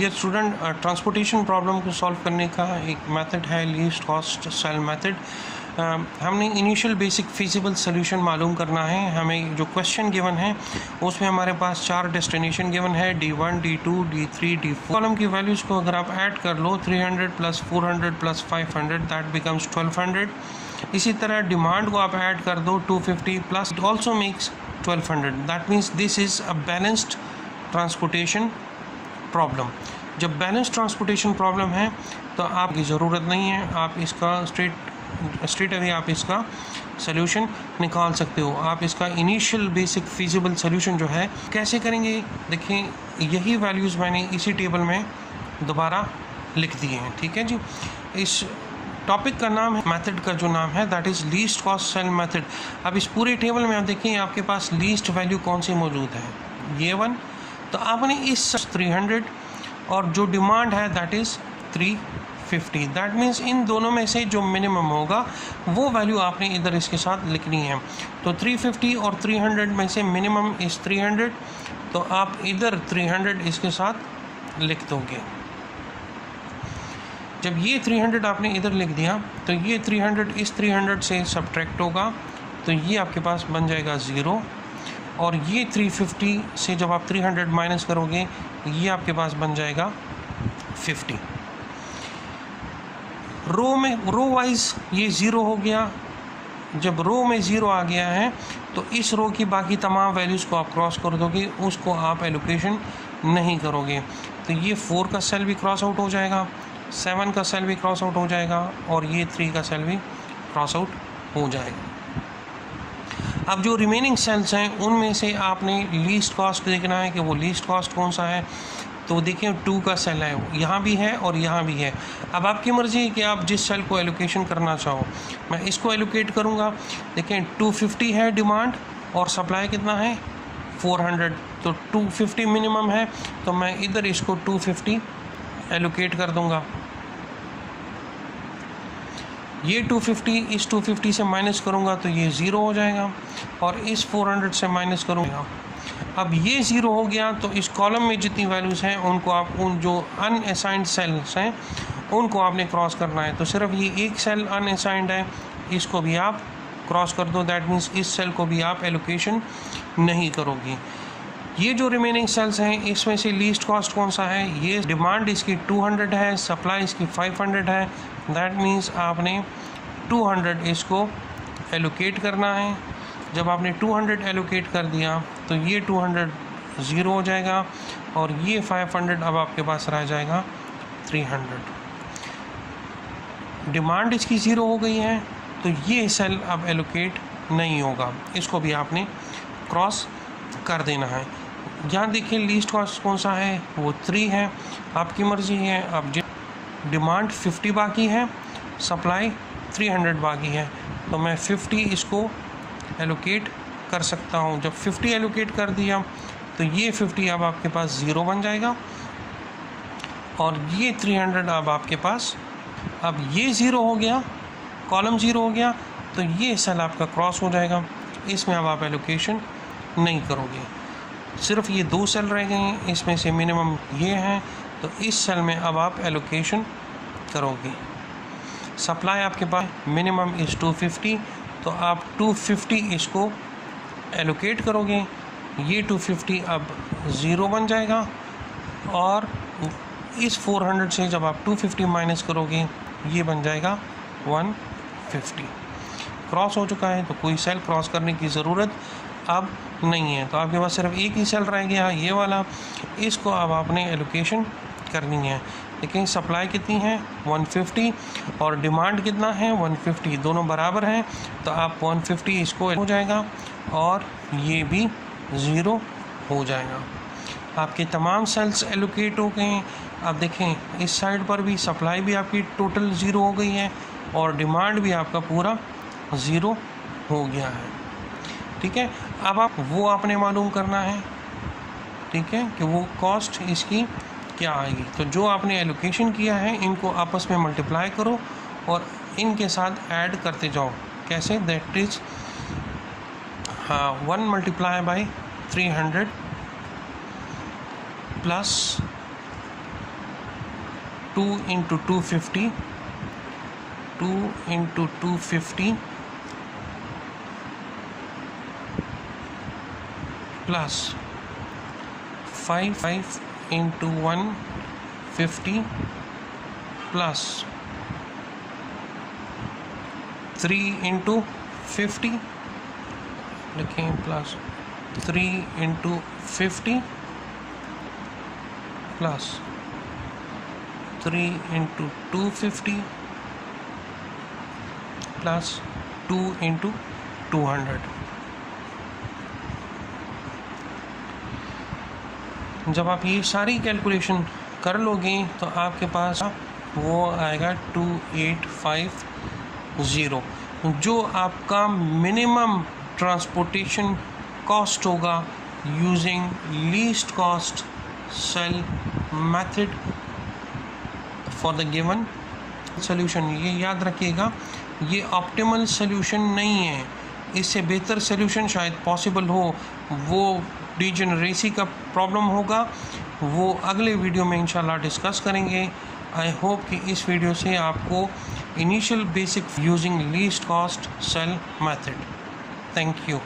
Dear student, transportation problem को solve करने का एक मेथड है लीस्ट कॉस्ट सेल मेथड। हमने इनिशियल बेसिक फिजिबल सोल्यूशन मालूम करना है। हमें जो क्वेश्चन गिवन है उसमें हमारे पास 4 डेस्टिनेशन गिवन है, D1, D2, D3, D4। Column की वैल्यूज़ को अगर आप ऐड कर लो 300 + 400 + 500 दैट बिकम्स 1200। इसी तरह डिमांड को आप ऐड कर दो 250 plus it also makes 1200। That means this is a balanced transportation problem. जब बैलेंस ट्रांसपोर्टेशन प्रॉब्लम है तो आपकी ज़रूरत नहीं है, आप इसका स्ट्रेट अवे आप इसका सोल्यूशन निकाल सकते हो। आप इसका इनिशियल बेसिक फिजिबल सोल्यूशन जो है कैसे करेंगे, देखिए यही वैल्यूज़ मैंने इसी टेबल में दोबारा लिख दिए हैं। ठीक है जी, इस टॉपिक का नाम है, मेथड का जो नाम है that is least cost cell method. अब इस पूरे टेबल में आप देखिए आपके पास लीस्ट वैल्यू कौन सी मौजूद है, ये 1। तो आपने इस 300 और जो डिमांड है that is 350। That means in दोनों में से जो मिनिमम होगा वो वैल्यू आपने इधर इसके साथ लिखनी है। तो 350 और 300 में से मिनिमम इस 300, तो आप इधर 300 इसके साथ लिख दोगे। जब ये 300 आपने इधर लिख दिया तो ये 300 इस 300 से सब्ट्रैक्ट होगा, तो ये आपके पास बन जाएगा 0। और ये 350 से जब आप 300 माइनस करोगे ये आपके पास बन जाएगा 50। रो वाइज ये 0 हो गया। जब रो में 0 आ गया है तो इस रो की बाकी तमाम वैल्यूज़ को आप क्रॉस कर दोगे, उसको आप एलोकेशन नहीं करोगे। तो ये 4 का सेल भी क्रॉस आउट हो जाएगा, 7 का सेल भी क्रॉस आउट हो जाएगा और ये 3 का सेल भी क्रॉस आउट हो जाएगा। अब जो रिमेनिंग सेल्स हैं उनमें से आपने लीस्ट कॉस्ट देखना है कि वो लीस्ट कॉस्ट कौन सा है। तो देखिए 2 का सेल है, यहाँ भी है और यहाँ भी है। अब आपकी मर्ज़ी है कि आप जिस सेल को एलोकेशन करना चाहो। मैं इसको एलोकेट करूँगा। देखें 250 है डिमांड और सप्लाई कितना है 400, तो 250 मिनिमम है, तो मैं इधर इसको 250 एलोकेट कर दूँगा। ये 250 इस 250 से माइनस करूँगा तो ये 0 हो जाएगा और इस 400 से माइनस करूँगा। अब ये 0 हो गया तो इस कॉलम में जितनी वैल्यूज़ हैं उनको आप उन जो अनअसाइंड सेल्स हैं उनको आपने क्रॉस करना है। तो सिर्फ ये एक सेल अनअसाइंड है, इसको भी आप क्रॉस कर दो। दैट मीन्स इस सेल को भी आप एलोकेशन नहीं करोगे। ये जो रिमेनिंग सेल्स हैं इसमें से लीस्ट कॉस्ट कौन सा है, ये डिमांड इसकी 200 है, सप्लाई इसकी 500 है। दैट मीन्स आपने 200 इसको एलोकेट करना है। जब आपने 200 एलोकेट कर दिया तो ये 200 0 हो जाएगा और ये 500 अब आपके पास रह जाएगा 300। डिमांड इसकी 0 हो गई है तो ये सेल अब एलोकेट नहीं होगा, इसको भी आपने क्रॉस कर देना है। यहाँ देखिए लीस्ट कॉस्ट कौन सा है, वो 3 है। आपकी मर्ज़ी है। अब डिमांड 50 बाकी है, सप्लाई 300 बाकी है, तो मैं 50 इसको एलोकेट कर सकता हूँ। जब 50 एलोकेट कर दिया तो ये 50 अब आपके पास 0 बन जाएगा और ये 300 अब आपके पास, अब ये 0 हो गया, कॉलम 0 हो गया, तो ये सेल आपका क्रॉस हो जाएगा। इसमें अब आप एलोकेशन नहीं करोगे। सिर्फ ये 2 सेल रह गए हैं, इसमें से मिनिमम ये हैं, तो इस सेल में अब आप एलोकेशन करोगे। सप्लाई आपके पास मिनिमम इज़ 250, तो आप 250 इसको एलोकेट करोगे। ये 250 अब 0 बन जाएगा और इस 400 से जब आप 250 माइनस करोगे ये बन जाएगा 150। क्रॉस हो चुका है तो कोई सेल क्रॉस करने की ज़रूरत अब नहीं है। तो आपके पास सिर्फ एक ही सेल रह गया ये वाला, इसको अब आपने एलोकेशन करनी है। लेकिन सप्लाई कितनी है 150 और डिमांड कितना है 150, दोनों बराबर हैं, तो आप 150 इसको हो जाएगा और ये भी 0 हो जाएगा। आपके तमाम सेल्स एलोकेट हो गए हैं। अब देखें इस साइड पर भी सप्लाई भी आपकी टोटल 0 हो गई है और डिमांड भी आपका पूरा 0 हो गया है। ठीक है, अब आप वो आपने मालूम करना है, ठीक है, कि वो कॉस्ट इसकी क्या आएगी। तो जो आपने एलोकेशन किया है इनको आपस में मल्टीप्लाई करो और इनके साथ ऐड करते जाओ। कैसे, that is 1 × 300 plus 2 into 250 plus 5 into 150 plus 3 into 50 लिखें plus 3 into 50 plus 3 into 250 plus 2 into 200। जब आप ये सारी कैलकुलेशन कर लोगे तो आपके पास वो आएगा 2850, जो आपका मिनिमम ट्रांसपोर्टेशन कॉस्ट होगा using least cost cell method for the given solution. ये याद रखिएगा, ये ऑप्टिमल सोल्यूशन नहीं है, इससे बेहतर सोल्यूशन शायद पॉसिबल हो। वो डिजेनरेसी का प्रॉब्लम होगा, वो अगले वीडियो में इंशाल्लाह डिस्कस करेंगे। आई होप कि इस वीडियो से आपको initial basic using least cost cell method. Thank you.